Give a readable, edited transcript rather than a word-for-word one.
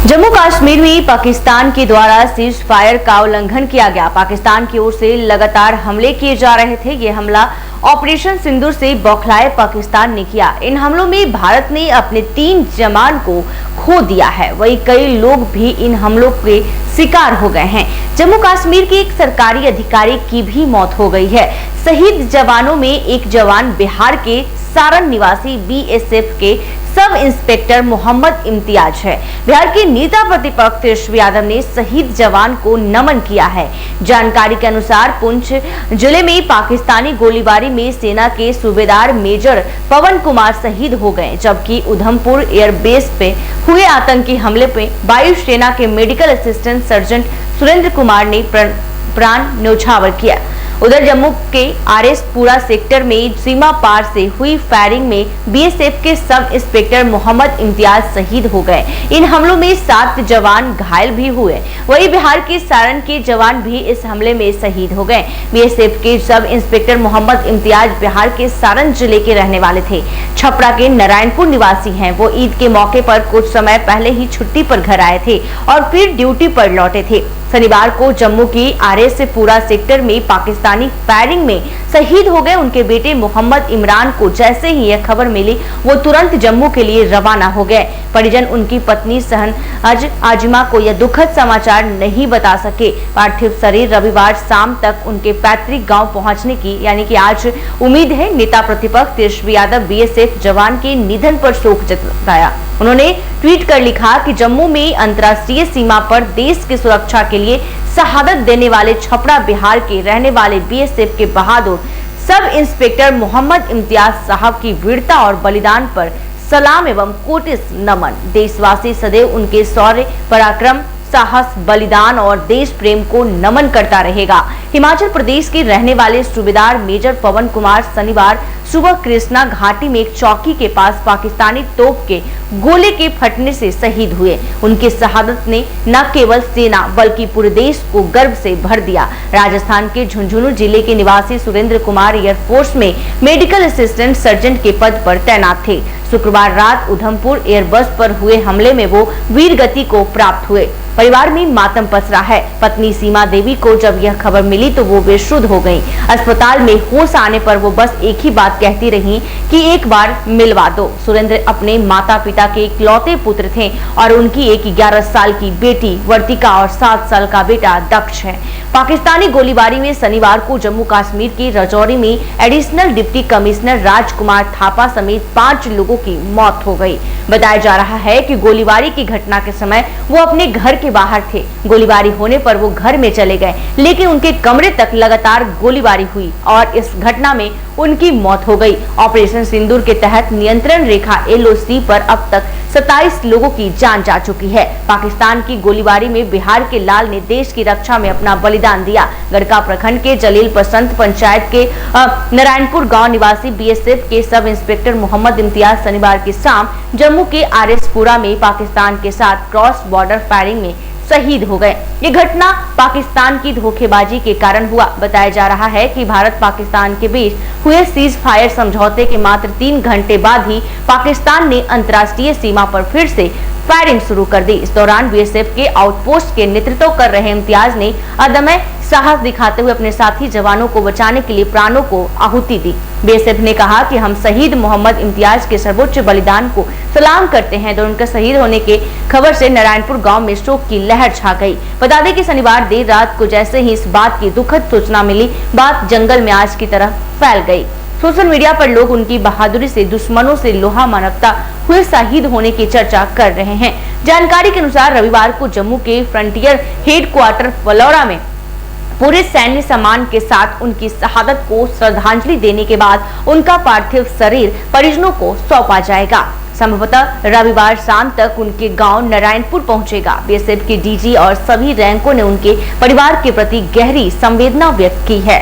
जम्मू कश्मीर में पाकिस्तान के द्वारा सीज फायर का उल्लंघन किया गया। पाकिस्तान की ओर से लगातार हमले किए जा रहे थे। ये हमला ऑपरेशन सिंदूर से बौखलाए पाकिस्तान ने किया। इन हमलों में भारत ने अपने 3 जवान को खो दिया है। वहीं कई लोग भी इन हमलों के शिकार हो गए हैं। जम्मू कश्मीर के एक सरकारी अधिकारी की भी मौत हो गई है। शहीद जवानों में एक जवान बिहार के सारण निवासी बीएसएफ के सब इंस्पेक्टर मोहम्मद इम्तियाज है। बिहार के नेता प्रतिपक्ष तेजस्वी यादव ने शहीद जवान को नमन किया है। जानकारी के अनुसार पुंछ जिले में पाकिस्तानी गोलीबारी में सेना के सूबेदार मेजर पवन कुमार शहीद हो गए, जबकि उधमपुर एयरबेस पे हुए आतंकी हमले में वायुसेना के medical assistant surgeon Surendra Kumar ने प्राण न्यौछावर किया। उधर जम्मू के आरएसपुरा सेक्टर में सीमा पार से हुई फायरिंग में बीएसएफ के सब इंस्पेक्टर मोहम्मद इम्तियाज शहीद हो गए। इन हमलों में 7 जवान घायल भी हुए। वहीं बिहार के सारण के जवान भी इस हमले में शहीद हो गए। बीएसएफ के सब इंस्पेक्टर मोहम्मद इम्तियाज बिहार के सारण जिले के रहने वाले थे। छपरा के नारायणपुर निवासी हैं। वो ईद के मौके पर कुछ समय पहले ही छुट्टी पर घर आए थे और फिर ड्यूटी पर लौटे थे। शनिवार को जम्मू की आरएसपुरा सेक्टर में पाकिस्तानी फायरिंग में शहीद हो गए। उनके बेटे मोहम्मद इमरान को जैसे ही यह खबर मिली, वो तुरंत जम्मू के लिए रवाना हो गए। परिजन उनकी पत्नी सहनज आजिमा को यह दुखद समाचार नहीं बता सके। पार्थिव शरीर रविवार शाम तक उनके पैतृक गांव पहुंचने की यानी कि आज उम्मीद है। नेता प्रतिपक्ष तेजस्वी यादव बीएसएफ जवान के निधन पर शोक जताया। उन्होंने ट्वीट कर लिखा कि जम्मू में अंतर्राष्ट्रीय सीमा पर देश की सुरक्षा के लिए शहादत देने वाले छपरा बिहार के रहने वाले बीएसएफ के बहादुर सब इंस्पेक्टर मोहम्मद इम्तियाज साहब की वीरता और बलिदान पर सलाम एवं कोटिस नमन। देशवासी सदैव उनके शौर्य, पराक्रम, साहस, बलिदान और देश प्रेम को नमन करता रहेगा। हिमाचल प्रदेश के रहने वाले सूबेदार मेजर पवन कुमार शनिवार सुबह कृष्णा घाटी में एक चौकी के पास पाकिस्तानी तोप के गोले के फटने से शहीद हुए। उनकी शहादत ने न केवल सेना बल्कि पूरे देश को गर्व से भर दिया। राजस्थान के झुंझुनू जिले के निवासी सुरेंद्र कुमार एयरफोर्स में मेडिकल असिस्टेंट सर्जन के पद पर तैनात थे। शुक्रवार रात उधमपुर एयरबस पर हुए हमले में वो वीर गति को प्राप्त हुए। परिवार में मातम पसरा है। पत्नी सीमा देवी को जब यह खबर मिली तो वो बेसुध हो गईं। अस्पताल में होश आने पर वो बस एक ही बात कहती रही कि एक बार मिलवा दो। सुरेंद्र अपने माता पिता के इकलौते पुत्र थे और उनकी एक 11 साल की बेटी वर्तिका और 7 साल का बेटा दक्ष है। पाकिस्तानी गोलीबारी में शनिवार को जम्मू कश्मीर के राजौरी में एडिशनल डिप्टी कमिश्नर राजकुमार थापा समेत 5 लोगों की मौत हो गई। बताया जा रहा है कि गोलीबारी की घटना के समय वो अपने घर के बाहर थे। गोलीबारी होने पर वो घर में चले गए, लेकिन उनके कमरे तक लगातार गोलीबारी हुई और इस घटना में उनकी मौत हो गई। ऑपरेशन सिंदूर के तहत नियंत्रण रेखा एलओसी पर अब तक 27 लोगों की जान जा चुकी है। पाकिस्तान की गोलीबारी में बिहार के लाल ने देश की रक्षा में अपना बलिदान दिया। गड़का प्रखंड के जलील पसंत पंचायत के नारायणपुर गांव निवासी बीएसएफ के सब इंस्पेक्टर मोहम्मद इम्तियाज शनिवार की शाम जम्मू के आरएसपुरा में पाकिस्तान के साथ क्रॉस बॉर्डर फायरिंग में शहीद हो गए। ये घटना पाकिस्तान की धोखेबाजी के कारण हुआ। बताया जा रहा है कि भारत पाकिस्तान के बीच हुए सीज फायर समझौते के मात्र 3 घंटे बाद ही पाकिस्तान ने अंतर्राष्ट्रीय सीमा पर फिर से फायरिंग शुरू कर दी। इस दौरान बीएसएफ के आउटपोस्ट के नेतृत्व कर रहे इम्तियाज ने अदम्य साहस दिखाते हुए अपने साथी जवानों को बचाने के लिए प्राणों को आहुति दी। बीएसएफ ने कहा कि हम शहीद मोहम्मद इम्तियाज के सर्वोच्च बलिदान को सलाम करते हैं। तो उनके शहीद होने के खबर से नारायणपुर गांव में शोक की लहर छा गई। बता दें कि शनिवार देर रात को जैसे ही इस बात की दुखद सूचना मिली, बात जंगल में आग की तरह फैल गई। सोशल मीडिया पर लोग उनकी बहादुरी से दुश्मनों से लोहा मानवता हुए शहीद होने की चर्चा कर रहे हैं। जानकारी के अनुसार रविवार को जम्मू के फ्रंटियर हेडक्वार्टर फलौरा में पूरे सैन्य सम्मान के साथ उनकी शहादत को श्रद्धांजलि देने के बाद उनका पार्थिव शरीर परिजनों को सौंपा जाएगा। संभवतः रविवार शाम तक उनके गांव नारायणपुर पहुंचेगा। बीएसएफ के डीजी और सभी रैंकों ने उनके परिवार के प्रति गहरी संवेदना व्यक्त की है।